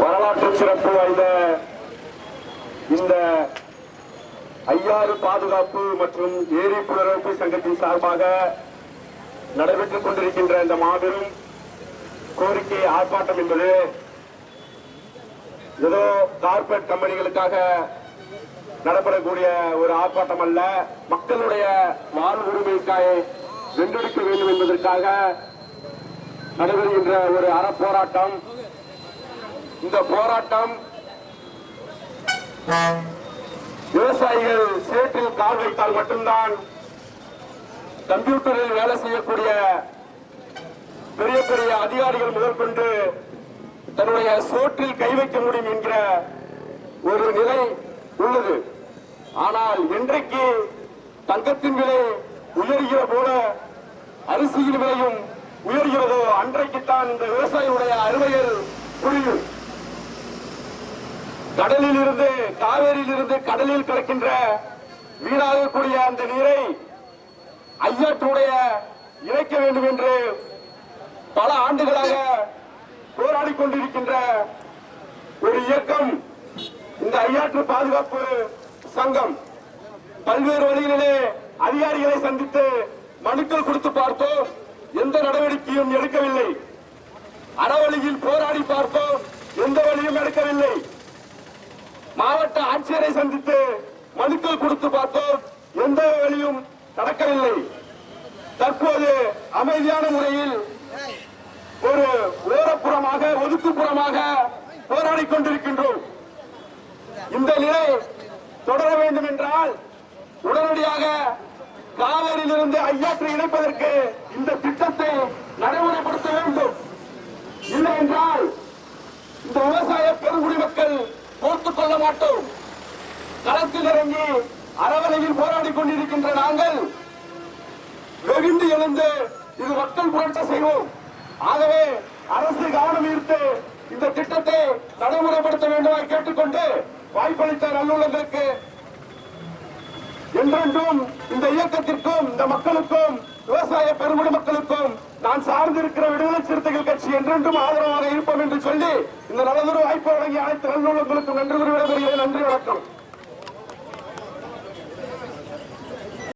வரலாற்று சிறப்பு வாய்ந்த இந்த ஐயாறு பாதுகாப்பு மற்றும் ஏரி புனரமைப்பு சங்கத்தின் சார்பாக நடைபெற்றுக் கொண்டிருக்கின்ற இந்த மாபெரும் கோரிக்கை ஆர்ப்பாட்டம் என்பது ஏதோ கார்பரேட் கம்பெனிகளுக்காக நடப்படக்கூடிய ஒரு ஆர்ப்பாட்டம் அல்ல. மக்களுடைய வாழ்வு உரிமைக்காக வென்றெடுக்க வேண்டும் என்பதற்காக நடைபெறுகின்ற ஒரு அறப்போராட்டம். இந்த போராட்டம் விவசாயிகள் சேற்றில் கால் வைத்தால் மட்டும்தான் கம்ப்யூட்டரில் வேலை செய்யக்கூடிய பெரிய பெரிய அதிகாரிகள் முதல் கொண்டு தன்னுடைய சோற்றில் கை வைக்க முடியும் என்கிற ஒரு நிலை உள்ளது. ஆனால் இன்றைக்கு தங்கத்தின் விலை உயர்கிற போல அரிசியின் விலையும் உயர்கிறதோ அன்றைக்குத்தான் இந்த விவசாயியுடைய அருமைகள் புரியும். கடலில் இருந்து காவேரியில் இருந்து கடலில் கலக்கின்ற வீணாகக்கூடிய அந்த நீரை ஐயாற்றுடைய இணைக்க வேண்டும் என்று பல ஆண்டுகளாக போராடி கொண்டிருக்கின்ற ஒரு இயக்கம் இந்த ஐயாற்று பாதுகாப்பு சங்கம். பல்வேறு வழிகளிலே அதிகாரிகளை சந்தித்து மனுக்கள் கொடுத்து பார்த்தோம், எந்த நடவடிக்கையும் எடுக்கவில்லை. அறவழியில் போராடி பார்த்தோம், எந்த வழியும் எடுக்கவில்லை. மாவட்ட ஆட்சியரை சந்தித்து மனுக்கள் கொடுத்து பார்த்தோம், எந்த வழியும் நடக்கவில்லை. தற்போது அமைதியான முறையில் ஒரு ஓரப்புறமாக ஒதுக்குப்புறமாக போராடி கொண்டிருக்கின்றோம். இந்த நிலை தொடர வேண்டும் என்றால் உடனடியாக காவிரியிலிருந்து ஐயாற்றை இணைப்பதற்கு இந்த திட்டத்தை நடைமுறைப்படுத்த வேண்டும். இல்லை என்றால் இந்த விவசாய பெருங்குடி மக்கள் பொறுத்துக் கொள்ள மாட்டோம். களத்தில் இறங்கி அறவலையில் போராடி கொண்டிருக்கின்ற நாங்கள் வெகுண்டு எழுந்து இது மக்கள் புரட்சி செய்வோம். ஆகவே அரசு கவனம் ஈர்த்து இந்த திட்டத்தை நடைமுறைப்படுத்த வேண்டும் கேட்டுக்கொண்டு வாய்ப்பளித்த நல்லுள்ளங்களுக்கு என்றென்றும் இந்த இயக்கத்திற்கும் இந்த மக்களுக்கும் விவசாய பெருங்குடி மக்களுக்கும் நான் சார்ந்திருக்கிற விடுதலை சிறுத்தைகள் கட்சி என்றென்றும் ஆதரவாக இருப்போம் என்று சொல்லி இந்த நல்லதொரு வாய்ப்பு வழங்கிய அனைத்து நல்லுள்ளங்களுக்கும் நன்றி கூறி விடைபெறுகிறேன். நன்றி, வணக்கம்.